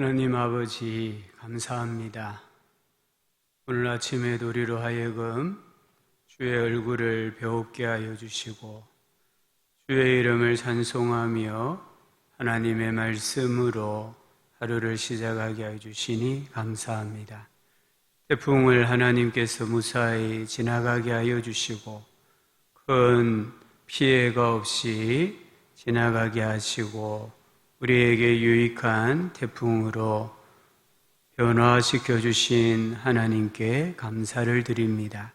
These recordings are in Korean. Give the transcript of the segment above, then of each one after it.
하나님 아버지 감사합니다. 오늘 아침에 우리로 하여금 주의 얼굴을 배웁게 하여 주시고 주의 이름을 찬송하며 하나님의 말씀으로 하루를 시작하게 하여 주시니 감사합니다. 태풍을 하나님께서 무사히 지나가게 하여 주시고 큰 피해가 없이 지나가게 하시고 우리에게 유익한 태풍으로 변화시켜 주신 하나님께 감사를 드립니다.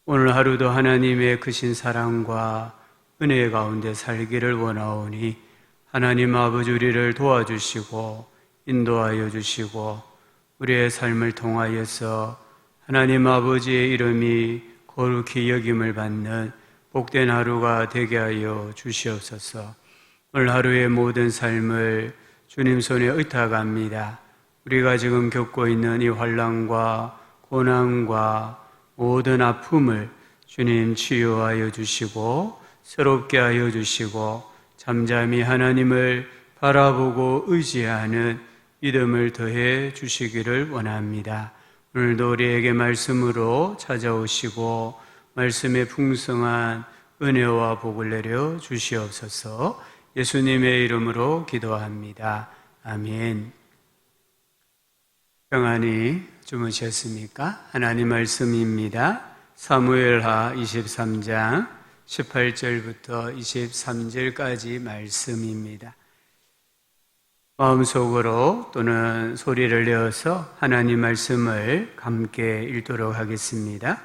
오늘 하루도 하나님의 크신 사랑과 은혜 가운데 살기를 원하오니 하나님 아버지 우리를 도와주시고 인도하여 주시고 우리의 삶을 통하여서 하나님 아버지의 이름이 거룩히 여김을 받는 복된 하루가 되게 하여 주시옵소서. 오늘 하루의 모든 삶을 주님 손에 의탁합니다. 우리가 지금 겪고 있는 이 환난과 고난과 모든 아픔을 주님 치유하여 주시고 새롭게 하여 주시고 잠잠히 하나님을 바라보고 의지하는 믿음을 더해 주시기를 원합니다. 오늘도 우리에게 말씀으로 찾아오시고 말씀의 풍성한 은혜와 복을 내려 주시옵소서. 예수님의 이름으로 기도합니다. 아멘. 평안히 주무셨습니까? 하나님 말씀입니다. 사무엘하 23장 18절부터 23절까지 말씀입니다. 마음속으로 또는 소리를 내어서 하나님 말씀을 함께 읽도록 하겠습니다.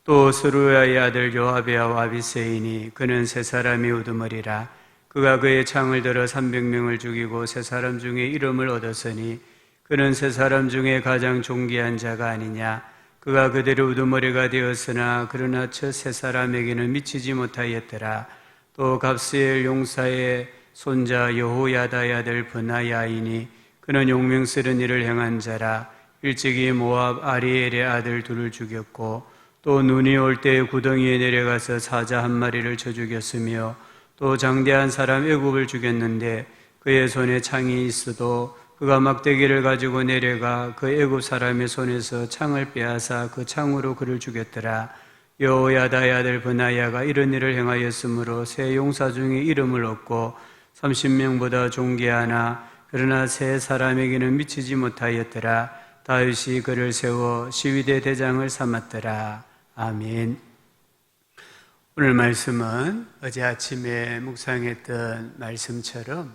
또 스루야의 아들 요압의 아우 아비새이니 그는 세 사람이 우두머리라. 그가 그의 창을 들어 300명을 죽이고 세 사람 중에 이름을 얻었으니 그는 세 사람 중에 가장 존귀한 자가 아니냐. 그가 그대로 우두머리가 되었으나 그러나 첫 세 사람에게는 미치지 못하였더라. 또 갑스엘 용사의 손자 여호야다의 아들 브나야이니 그는 용맹스런 일을 행한 자라. 일찍이 모압 아리엘의 아들 둘을 죽였고 또 눈이 올 때 구덩이에 내려가서 사자 한 마리를 쳐 죽였으며 또 장대한 사람 애굽을 죽였는데 그의 손에 창이 있어도 그가 막대기를 가지고 내려가 그 애굽 사람의 손에서 창을 빼앗아 그 창으로 그를 죽였더라. 여호야다의 아들 브나야가 이런 일을 행하였으므로 세 용사 중에 이름을 얻고 30명보다 존귀하나 그러나 세 사람에게는 미치지 못하였더라. 다윗이 그를 세워 시위대 대장을 삼았더라. 아멘. 오늘 말씀은 어제 아침에 묵상했던 말씀처럼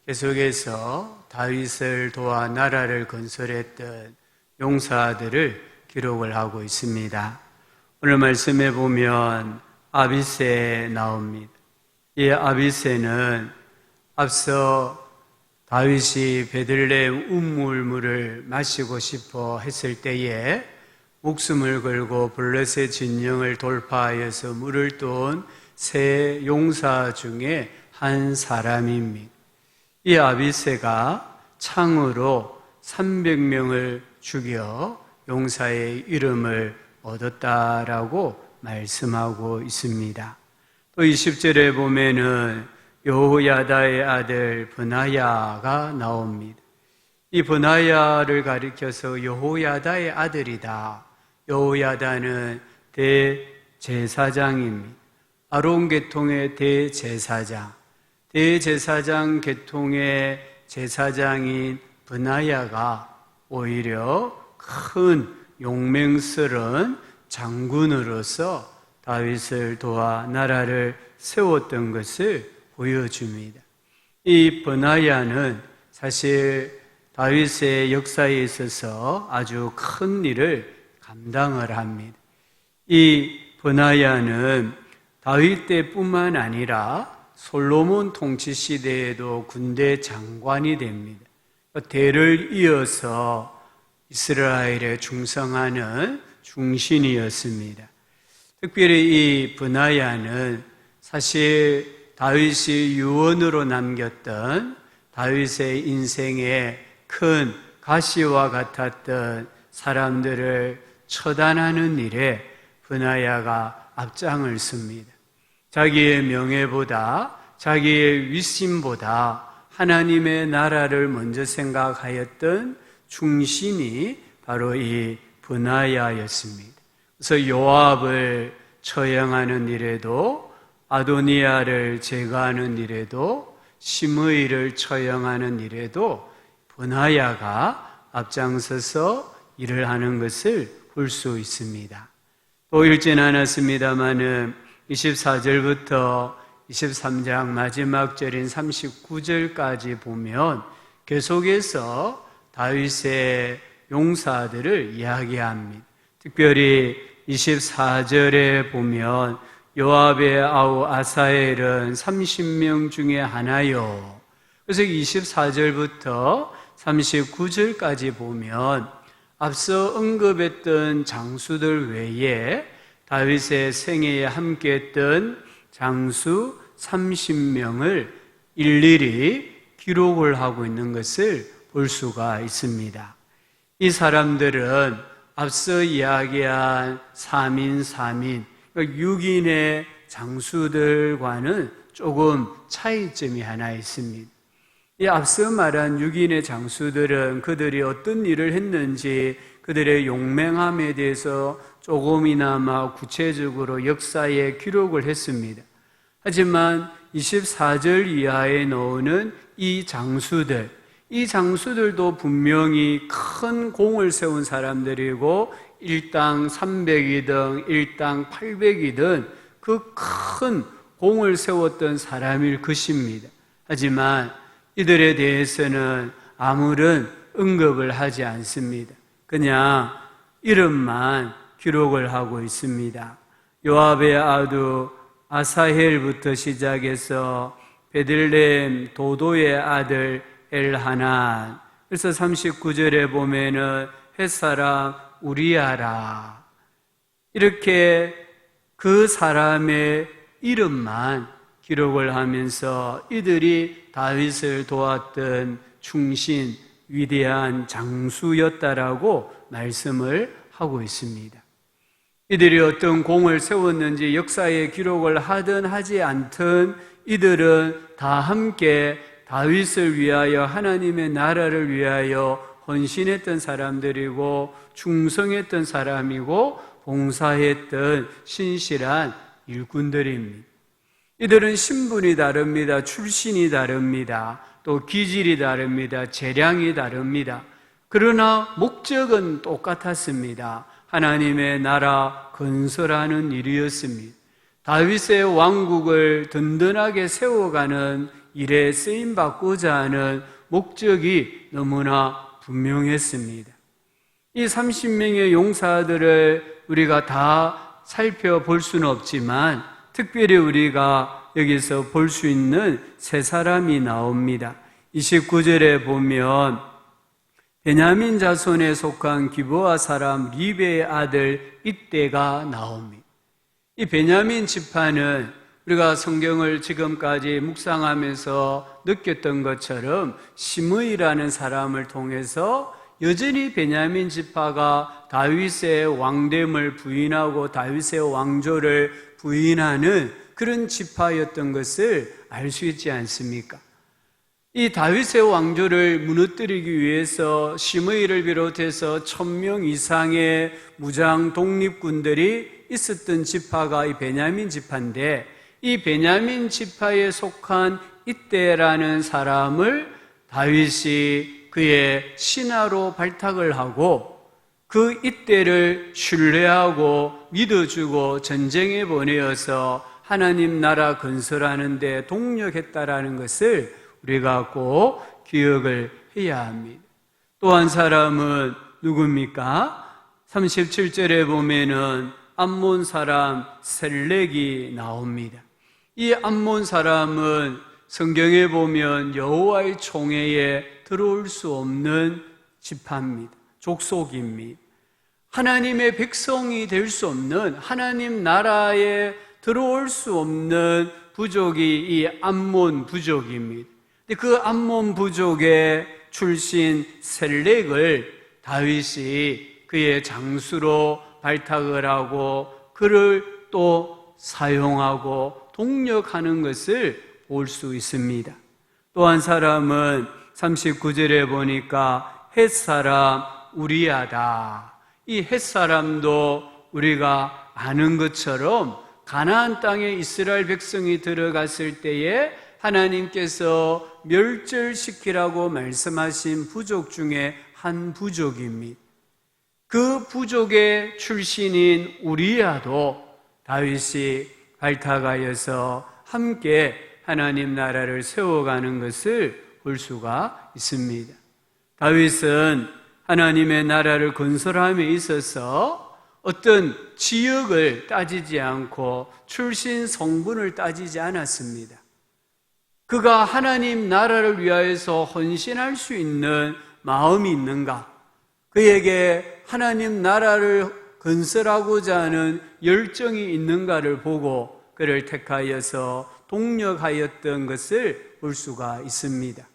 계속해서 다윗을 도와 나라를 건설했던 용사들을 기록을 하고 있습니다. 오늘 말씀에 보면 아비새 나옵니다. 이 아비새는 앞서 다윗이 베들레헴 우물물을 마시고 싶어 했을 때에 목숨을 걸고 블레셋 진영을 돌파하여서 물을 떠온 세 용사 중에 한 사람입니다. 이 아비새가 창으로 300명을 죽여 용사의 이름을 얻었다라고 말씀하고 있습니다. 또 20절에 보면은 여호야다의 아들 브나야가 나옵니다. 이 브나야를 가리켜서 여호야다의 아들이다. 여호야다는 대제사장입니다. 아론 계통의 대제사장. 대제사장 계통의 제사장인 브나야가 오히려 큰 용맹스러운 장군으로서 다윗을 도와 나라를 세웠던 것을 보여줍니다. 이 브나야는 사실 다윗의 역사에 있어서 아주 큰 일을 감당을 합니다. 이 브나야는 다윗 때뿐만 아니라 솔로몬 통치 시대에도 군대 장관이 됩니다. 대를 이어서 이스라엘에 충성하는 중신이었습니다. 특별히 이 브나야는 사실 다윗이 유언으로 남겼던 다윗의 인생에 큰 가시와 같았던 사람들을 처단하는 일에 브나야가 앞장을 씁니다. 자기의 명예보다 자기의 위신보다 하나님의 나라를 먼저 생각하였던 중심이 바로 이 브나야였습니다. 그래서 요압을 처형하는 일에도, 아도니아를 제거하는 일에도, 시므이를 처형하는 일에도 브나야가 앞장서서 일을 하는 것을 볼 수 있습니다. 또 읽진 않았습니다마는 24절부터 23장 마지막 절인 39절까지 보면 계속해서 다윗의 용사들을 이야기합니다. 특별히 24절에 보면 요압의 아우 아사헬은 30명 중에 하나요. 그래서 24절부터 39절까지 보면 앞서 언급했던 장수들 외에 다윗의 생애에 함께했던 장수 30명을 일일이 기록을 하고 있는 것을 볼 수가 있습니다. 이 사람들은 앞서 이야기한 3인, 6인의 장수들과는 조금 차이점이 하나 있습니다. 이 앞서 말한 6인의 장수들은 그들이 어떤 일을 했는지 그들의 용맹함에 대해서 조금이나마 구체적으로 역사에 기록을 했습니다. 하지만 24절 이하에 나오는 이 장수들도 분명히 큰 공을 세운 사람들이고 일당 300이든 일당 800이든 그 큰 공을 세웠던 사람일 것입니다. 하지만 이들에 대해서는 아무런 언급을 하지 않습니다. 그냥 이름만 기록을 하고 있습니다. 요압의 아두 아사헬부터 시작해서 베들레헴 도도의 아들 엘하난, 그래서 39절에 보면은 햇사람 우리아라, 이렇게 그 사람의 이름만 기록을 하면서 이들이 다윗을 도왔던 충신 위대한 장수였다라고 말씀을 하고 있습니다. 이들이 어떤 공을 세웠는지 역사에 기록을 하든 하지 않든 이들은 다 함께 다윗을 위하여 하나님의 나라를 위하여 헌신했던 사람들이고 충성했던 사람이고 봉사했던 신실한 일꾼들입니다. 이들은 신분이 다릅니다. 출신이 다릅니다. 또 기질이 다릅니다. 재량이 다릅니다. 그러나 목적은 똑같았습니다. 하나님의 나라 건설하는 일이었습니다. 다윗의 왕국을 든든하게 세워가는 일에 쓰임받고자 하는 목적이 너무나 분명했습니다. 이 30명의 용사들을 우리가 다 살펴볼 수는 없지만 특별히 우리가 여기서 볼 수 있는 세 사람이 나옵니다. 29절에 보면 베냐민 자손에 속한 기브아 사람 리베의 아들 이때가 나옵니다. 이 베냐민 지파는 우리가 성경을 지금까지 묵상하면서 느꼈던 것처럼 시므이라는 사람을 통해서 여전히 베냐민 지파가 다윗의 왕됨을 부인하고 다윗의 왕조를 부인하는 그런 지파였던 것을 알 수 있지 않습니까? 이 다윗의 왕조를 무너뜨리기 위해서 시므이를 비롯해서 1000명 이상의 무장 독립군들이 있었던 지파가 이 베냐민 지파인데, 이 베냐민 지파에 속한 이때라는 사람을 다윗이 그의 신하로 발탁을 하고 그 이때를 신뢰하고 믿어주고 전쟁에 보내어서 하나님 나라 건설하는 데 동력했다라는 것을 우리가 꼭 기억을 해야 합니다. 또 한 사람은 누굽니까? 37절에 보면은 암몬 사람 셀렉이 나옵니다. 이 암몬 사람은 성경에 보면 여호와의 총회에 들어올 수 없는 지파입니다. 족속입니다. 하나님의 백성이 될 수 없는, 하나님 나라에 들어올 수 없는 부족이 이 암몬 부족입니다. 그 암몬 부족의 출신 셀렉을 다윗이 그의 장수로 발탁을 하고 그를 또 사용하고 동력하는 것을 볼 수 있습니다. 또 한 사람은 39절에 보니까 헷사람 우리아다. 이 헷사람도 우리가 아는 것처럼 가나안 땅에 이스라엘 백성이 들어갔을 때에 하나님께서 멸절시키라고 말씀하신 부족 중에 한 부족입니다. 그 부족의 출신인 우리아도 다윗이 발탁하여서 함께 하나님 나라를 세워가는 것을 볼 수가 있습니다. 다윗은 하나님의 나라를 건설함에 있어서 어떤 지역을 따지지 않고 출신 성분을 따지지 않았습니다. 그가 하나님 나라를 위하여서 헌신할 수 있는 마음이 있는가? 그에게 하나님 나라를 건설하고자 하는 열정이 있는가를 보고 그를 택하여서 동력하였던 것을 볼 수가 있습니다.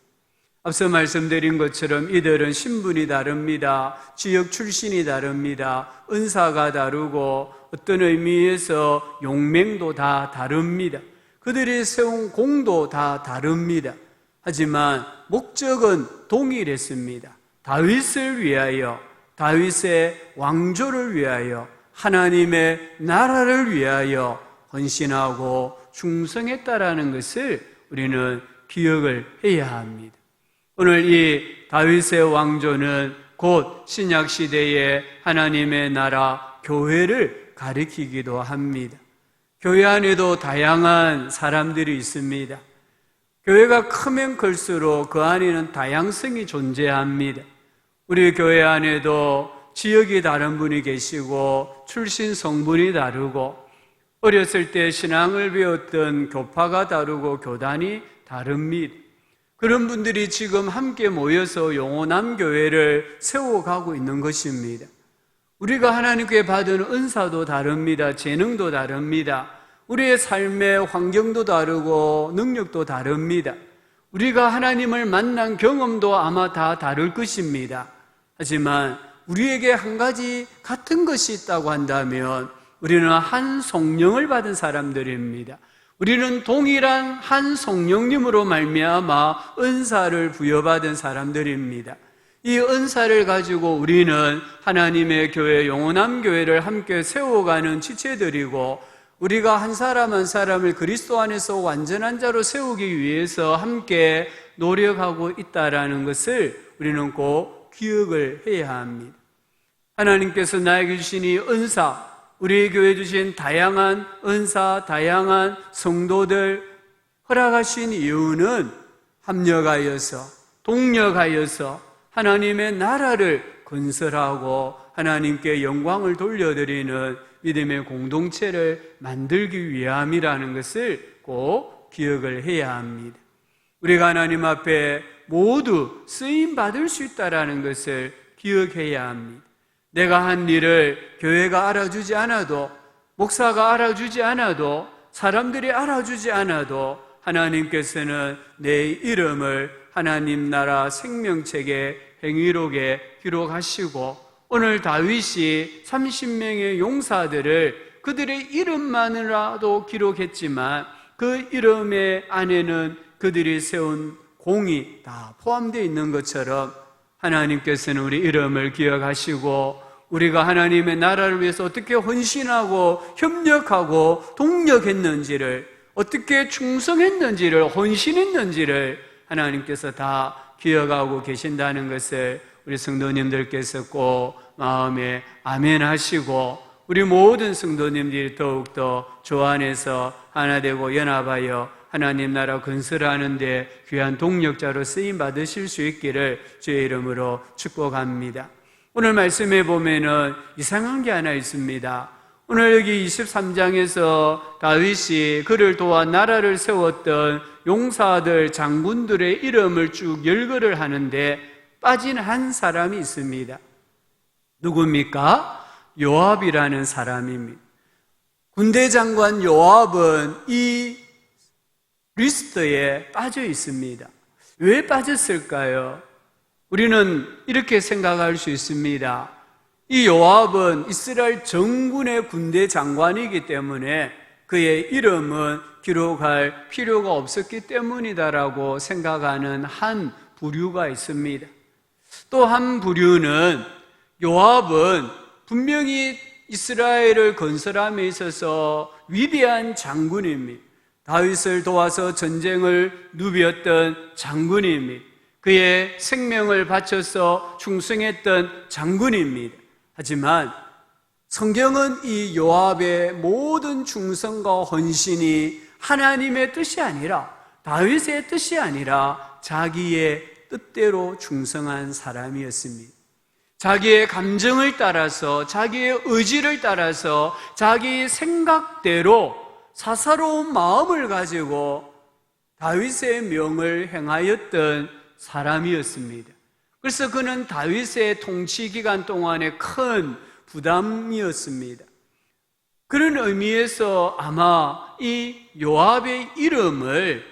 앞서 말씀드린 것처럼 이들은 신분이 다릅니다. 지역 출신이 다릅니다. 은사가 다르고 어떤 의미에서 용맹도 다 다릅니다. 그들이 세운 공도 다 다릅니다. 하지만 목적은 동일했습니다. 다윗을 위하여, 다윗의 왕조를 위하여, 하나님의 나라를 위하여 헌신하고 충성했다라는 것을 우리는 기억을 해야 합니다. 오늘 이 다윗의 왕조는 곧 신약시대의 하나님의 나라 교회를 가리키기도 합니다. 교회 안에도 다양한 사람들이 있습니다. 교회가 크면 클수록 그 안에는 다양성이 존재합니다. 우리 교회 안에도 지역이 다른 분이 계시고 출신 성분이 다르고 어렸을 때 신앙을 배웠던 교파가 다르고 교단이 다릅니다. 그런 분들이 지금 함께 모여서 영원한 교회를 세워가고 있는 것입니다. 우리가 하나님께 받은 은사도 다릅니다. 재능도 다릅니다. 우리의 삶의 환경도 다르고 능력도 다릅니다. 우리가 하나님을 만난 경험도 아마 다 다를 것입니다. 하지만 우리에게 한 가지 같은 것이 있다고 한다면 우리는 한 성령을 받은 사람들입니다. 우리는 동일한 한 성령님으로 말미암아 은사를 부여받은 사람들입니다. 이 은사를 가지고 우리는 하나님의 교회, 영원한 교회를 함께 세워가는 지체들이고 우리가 한 사람 한 사람을 그리스도 안에서 완전한 자로 세우기 위해서 함께 노력하고 있다라는 것을 우리는 꼭 기억을 해야 합니다. 하나님께서 나에게 주신 이 은사, 우리 교회에 주신 다양한 은사, 다양한 성도들 허락하신 이유는 합력하여서, 동력하여서 하나님의 나라를 건설하고 하나님께 영광을 돌려드리는 믿음의 공동체를 만들기 위함이라는 것을 꼭 기억을 해야 합니다. 우리가 하나님 앞에 모두 쓰임받을 수 있다는 것을 기억해야 합니다. 내가 한 일을 교회가 알아주지 않아도, 목사가 알아주지 않아도, 사람들이 알아주지 않아도 하나님께서는 내 이름을 하나님 나라 생명책의 행위록에 기록하시고 오늘 다윗이 30명의 용사들을 그들의 이름만으로도 기록했지만 그 이름의 안에는 그들이 세운 공이 다 포함되어 있는 것처럼 하나님께서는 우리 이름을 기억하시고 우리가 하나님의 나라를 위해서 어떻게 헌신하고 협력하고 동력했는지를, 어떻게 충성했는지를, 헌신했는지를 하나님께서 다 기억하고 계신다는 것을 우리 성도님들께서 꼭 마음에 아멘 하시고 우리 모든 성도님들이 더욱더 주 안에서 하나 되고 연합하여 하나님 나라 건설하는 데 귀한 동력자로 쓰임 받으실 수 있기를 주의 이름으로 축복합니다. 오늘 말씀에 보면은 이상한 게 하나 있습니다. 오늘 여기 23장에서 다윗이 그를 도와 나라를 세웠던 용사들, 장군들의 이름을 쭉 열거를 하는데 빠진 한 사람이 있습니다. 누굽니까? 요압이라는 사람입니다. 군대 장관 요압은 이 리스트에 빠져 있습니다. 왜 빠졌을까요? 우리는 이렇게 생각할 수 있습니다. 이 요압은 이스라엘 전군의 군대 장관이기 때문에 그의 이름은 기록할 필요가 없었기 때문이다라고 생각하는 한 부류가 있습니다. 또 한 부류는 요압은 분명히 이스라엘을 건설함에 있어서 위대한 장군입니다. 다윗을 도와서 전쟁을 누비었던 장군입니다. 그의 생명을 바쳐서 충성했던 장군입니다. 하지만 성경은 이 요압의 모든 충성과 헌신이 하나님의 뜻이 아니라, 다윗의 뜻이 아니라 자기의 뜻대로 충성한 사람이었습니다. 자기의 감정을 따라서, 자기의 의지를 따라서, 자기 생각대로 사사로운 마음을 가지고 다윗의 명을 행하였던 사람이었습니다. 그래서 그는 다윗의 통치 기간 동안에 큰 부담이었습니다. 그런 의미에서 아마 이 요압의 이름을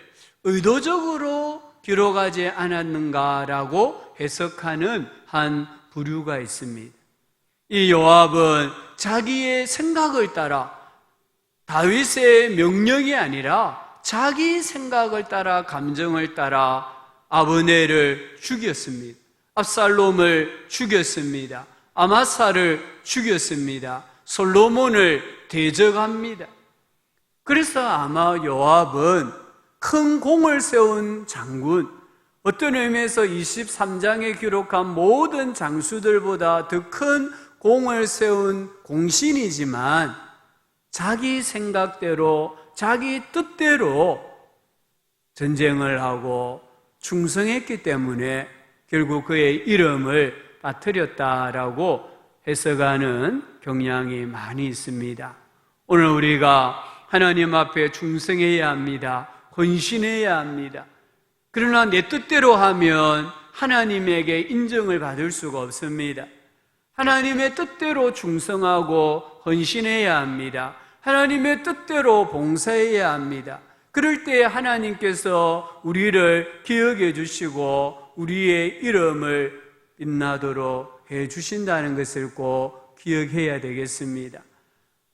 의도적으로 기록하지 않았는가라고 해석하는 한 부류가 있습니다. 이 요압은 자기의 생각을 따라, 다윗의 명령이 아니라 자기 생각을 따라, 감정을 따라 아브넬을 죽였습니다. 압살롬을 죽였습니다. 아마사를 죽였습니다. 솔로몬을 대적합니다. 그래서 아마 요압은 큰 공을 세운 장군, 어떤 의미에서 23장에 기록한 모든 장수들보다 더 큰 공을 세운 공신이지만 자기 생각대로, 자기 뜻대로 전쟁을 하고 충성했기 때문에 결국 그의 이름을 빠뜨렸다라고 해석하는 경향이 많이 있습니다. 오늘 우리가 하나님 앞에 충성해야 합니다. 헌신해야 합니다. 그러나 내 뜻대로 하면 하나님에게 인정을 받을 수가 없습니다. 하나님의 뜻대로 충성하고 헌신해야 합니다. 하나님의 뜻대로 봉사해야 합니다. 그럴 때 하나님께서 우리를 기억해 주시고 우리의 이름을 빛나도록 해 주신다는 것을 꼭 기억해야 되겠습니다.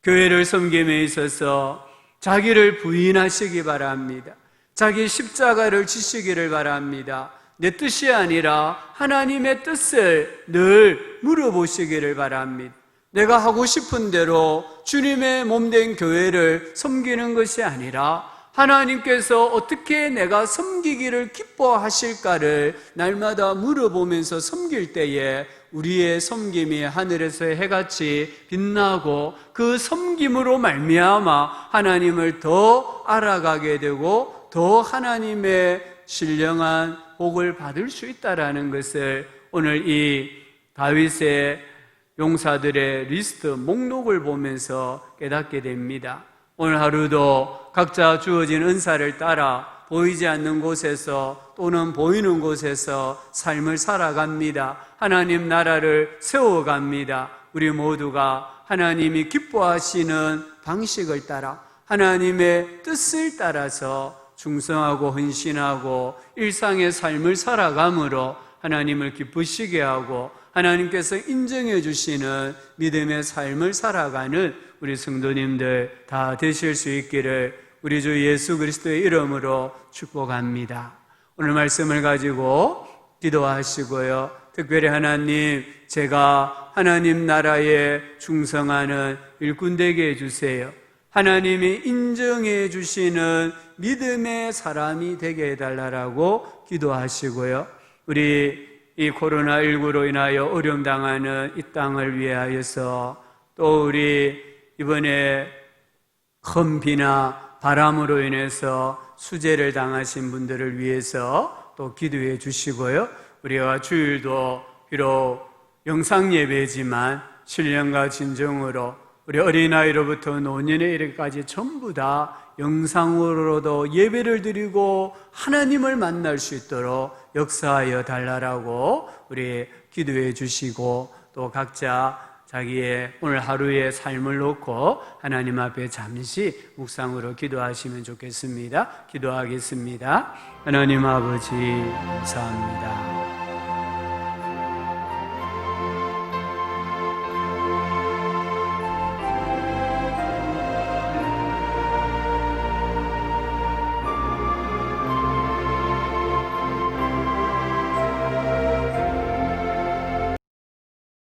교회를 섬김에 있어서 자기를 부인하시기 바랍니다. 자기 십자가를 지시기를 바랍니다. 내 뜻이 아니라 하나님의 뜻을 늘 물어보시기를 바랍니다. 내가 하고 싶은 대로 주님의 몸된 교회를 섬기는 것이 아니라 하나님께서 어떻게 내가 섬기기를 기뻐하실까를 날마다 물어보면서 섬길 때에 우리의 섬김이 하늘에서 해같이 빛나고 그 섬김으로 말미암아 하나님을 더 알아가게 되고 더 하나님의 신령한 복을 받을 수 있다라는 것을 오늘 이 다윗의 용사들의 리스트 목록을 보면서 깨닫게 됩니다. 오늘 하루도 각자 주어진 은사를 따라 보이지 않는 곳에서 또는 보이는 곳에서 삶을 살아갑니다. 하나님 나라를 세워갑니다. 우리 모두가 하나님이 기뻐하시는 방식을 따라 하나님의 뜻을 따라서 충성하고 헌신하고 일상의 삶을 살아감으로 하나님을 기쁘시게 하고 하나님께서 인정해 주시는 믿음의 삶을 살아가는 우리 성도님들 다 되실 수 있기를 우리 주 예수 그리스도의 이름으로 축복합니다. 오늘 말씀을 가지고 기도하시고요. 특별히 하나님, 제가 하나님 나라에 충성하는 일꾼 되게 해주세요. 하나님이 인정해 주시는 믿음의 사람이 되게 해달라고 기도하시고요. 우리 이 코로나19로 인하여 어려움 당하는 이 땅을 위하여서 또 우리 이번에 큰 비나 바람으로 인해서 수재를 당하신 분들을 위해서 또 기도해 주시고요. 우리가 주일도 비록 영상 예배지만 신령과 진정으로 우리 어린아이로부터 노년에 이르기까지 전부 다 영상으로도 예배를 드리고 하나님을 만날 수 있도록 역사하여 달라라고 우리 기도해 주시고 또 각자 자기의 오늘 하루의 삶을 놓고 하나님 앞에 잠시 묵상으로 기도하시면 좋겠습니다. 기도하겠습니다. 하나님 아버지 감사합니다.